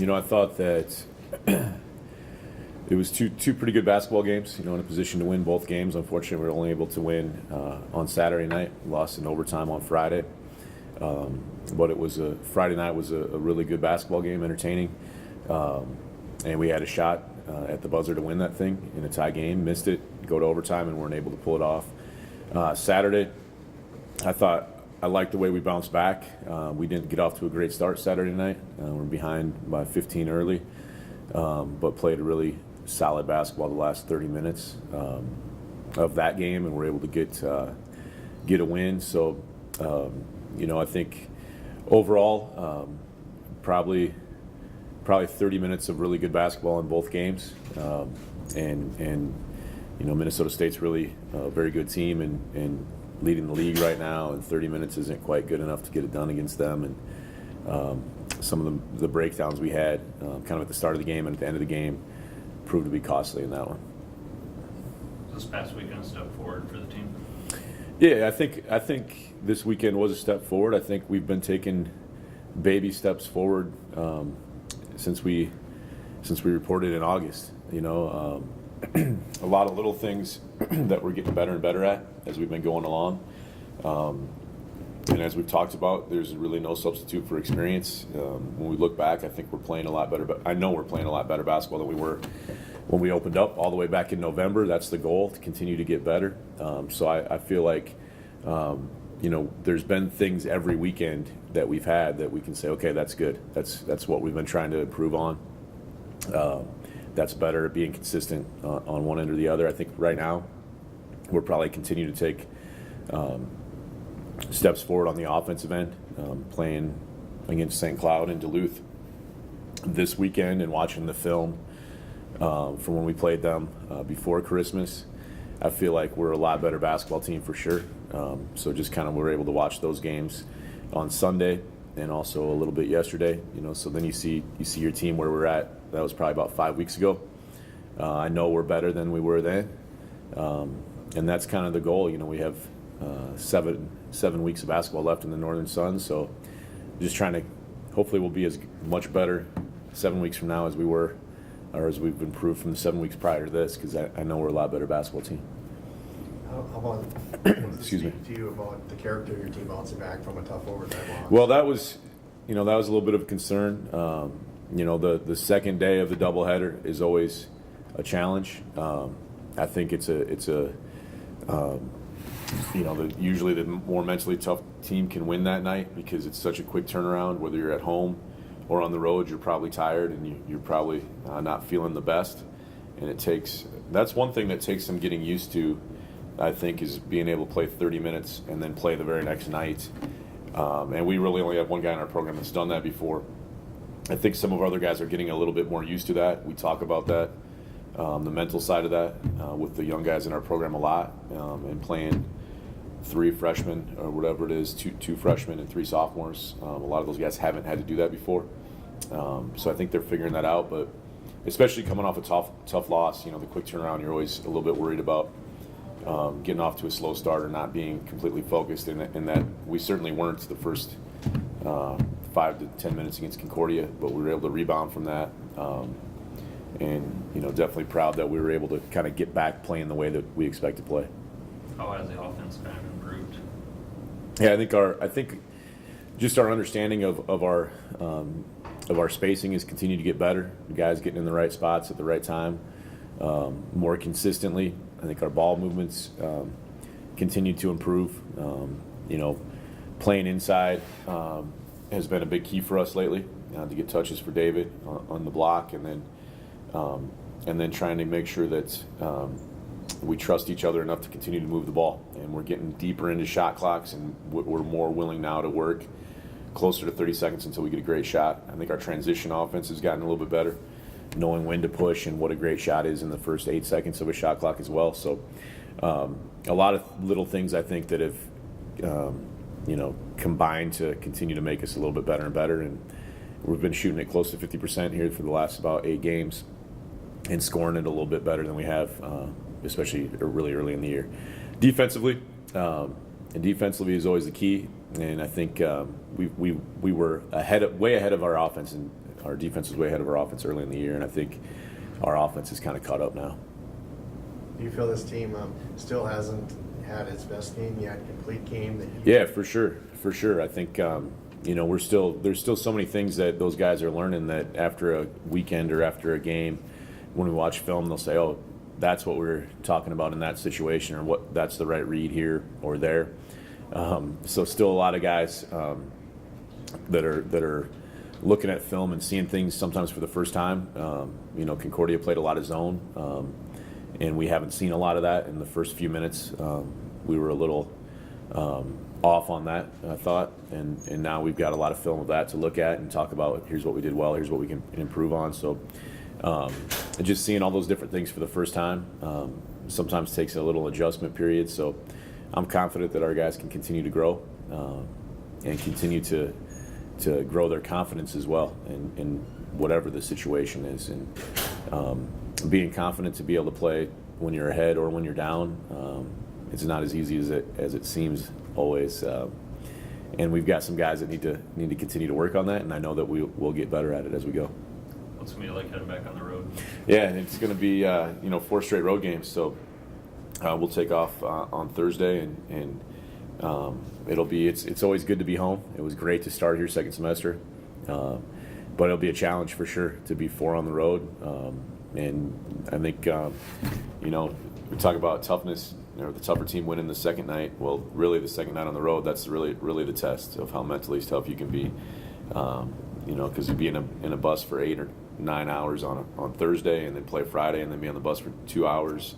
I thought that it was two pretty good basketball games, in a position to win both games. Unfortunately, we were only able to win on Saturday night. We lost in overtime on Friday. But Friday night was a really good basketball game, entertaining. And we had a shot at the buzzer to win that thing in a tie game, missed it, go to overtime, and weren't able to pull it off. Saturday, I liked the way we bounced back. We didn't get off to a great start Saturday night. We're behind by 15 early, but played a really solid basketball the last 30 minutes of that game, and were able to get a win. So, I think overall, probably 30 minutes of really good basketball in both games, and Minnesota State's really a very good team and leading the league right now, and 30 minutes isn't quite good enough to get it done against them. And some of the breakdowns we had kind of at the start of the game and at the end of the game proved to be costly in that one. This past weekend, a step forward for the team? Yeah, I think this weekend was a step forward. I think we've been taking baby steps forward since we reported in August. A lot of little things that we're getting better and better at as we've been going along. And as we've talked about, there's really no substitute for experience. When we look back, I think we're playing a lot better. But I know we're playing a lot better basketball than we were when we opened up all the way back in November. That's the goal, to continue to get better. So I feel like, there's been things every weekend that we've had that we can say, okay, that's good. That's what we've been trying to improve on. That's better at being consistent on one end or the other. I think right now we're probably continuing to take steps forward on the offensive end, playing against St. Cloud and Duluth this weekend and watching the film from when we played them before Christmas. I feel like we're a lot better basketball team for sure. So just kind of we're able to watch those games on Sunday and also a little bit yesterday. So then you see your team where we're at. That was probably about 5 weeks ago. I know we're better than we were then, and that's kind of the goal. We have 7 weeks of basketball left in the Northern Sun, so just trying to hopefully we'll be as much better 7 weeks from now as we were, or as we've improved from the 7 weeks prior to this, because I know we're a lot better basketball team. How about Excuse me. to you about the character of your team bouncing back from a tough overtime loss? Well, that was a little bit of a concern. The second day of the doubleheader is always a challenge. I think usually the more mentally tough team can win that night because it's such a quick turnaround. Whether you're at home or on the road, you're probably tired and you're probably not feeling the best. And that's one thing that takes some getting used to, I think, is being able to play 30 minutes and then play the very next night. And we really only have one guy in our program that's done that before. I think some of our other guys are getting a little bit more used to that. We talk about that, the mental side of that, with the young guys in our program a lot, and playing 3 freshmen or whatever it is, two freshmen and 3 sophomores. A lot of those guys haven't had to do that before. So I think they're figuring that out, but especially coming off a tough loss, the quick turnaround, you're always a little bit worried about getting off to a slow start or not being completely focused, and that we certainly weren't the first 5 to 10 minutes against Concordia, but we were able to rebound from that, and definitely proud that we were able to kind of get back playing the way that we expect to play. How has the offense kind of improved? Yeah, I think just our understanding of our spacing has continued to get better. The guys getting in the right spots at the right time, more consistently. I think our ball movements continue to improve. Playing inside has been a big key for us lately, to get touches for David on the block, and then trying to make sure that we trust each other enough to continue to move the ball. And we're getting deeper into shot clocks, and we're more willing now to work closer to 30 seconds until we get a great shot. I think our transition offense has gotten a little bit better, knowing when to push and what a great shot is in the first 8 seconds of a shot clock as well. So a lot of little things I think that have combined to continue to make us a little bit better and better. And we've been shooting it close to 50% here for the last about 8 games and scoring it a little bit better than we have, especially really early in the year. Defensively is always the key. And I think we were way ahead of our offense Our defense was way ahead of our offense early in the year, and I think our offense is kind of caught up now. Do you feel this team still hasn't had its best game yet, complete game? That you Yeah, for sure. I think there's still so many things that those guys are learning that after a weekend or after a game, when we watch film, they'll say, "Oh, that's what we were talking about in that situation," or "What that's the right read here or there." So still a lot of guys that are looking at film and seeing things sometimes for the first time. Concordia played a lot of zone, and we haven't seen a lot of that in the first few minutes. We were a little off on that, I thought, and now we've got a lot of film of that to look at and talk about. Here's what we did well. Here's what we can improve on. So just seeing all those different things for the first time sometimes takes a little adjustment period. So I'm confident that our guys can continue to grow and continue to grow their confidence as well in whatever the situation is, and being confident to be able to play when you're ahead or when you're down. It's not as easy as it seems always, and we've got some guys that need to continue to work on that, and I know that we'll get better at it as we go. What's it gonna be like heading back on the road? Yeah, and it's going to be 4 straight road games, so we'll take off on Thursday, and it's always good to be home. It was great to start here second semester, but it'll be a challenge for sure to be 4 on the road, and I think we talk about toughness. The tougher team winning the second night. Well, really, the second night on the road, that's really the test of how mentally tough you can be. Because you'd be in a bus for 8 or 9 hours on Thursday, and then play Friday, and then be on the bus for 2 hours,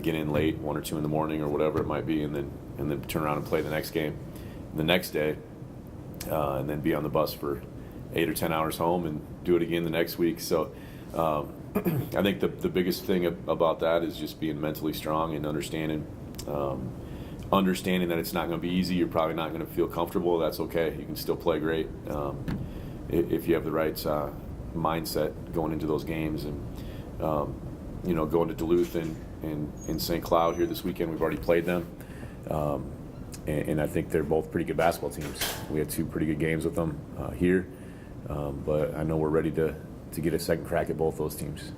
get in late, 1 or 2 in the morning or whatever it might be, and then turn around and play the next game the next day, and then be on the bus for 8 or 10 hours home and do it again the next week. So I think the biggest thing about that is just being mentally strong and understanding that it's not going to be easy. You're probably not going to feel comfortable. That's okay. You can still play great if you have the right mindset going into those games. And going to Duluth and St. Cloud here this weekend, we've already played them, and I think they're both pretty good basketball teams. We had 2 pretty good games with them here, but I know we're ready to get a second crack at both those teams.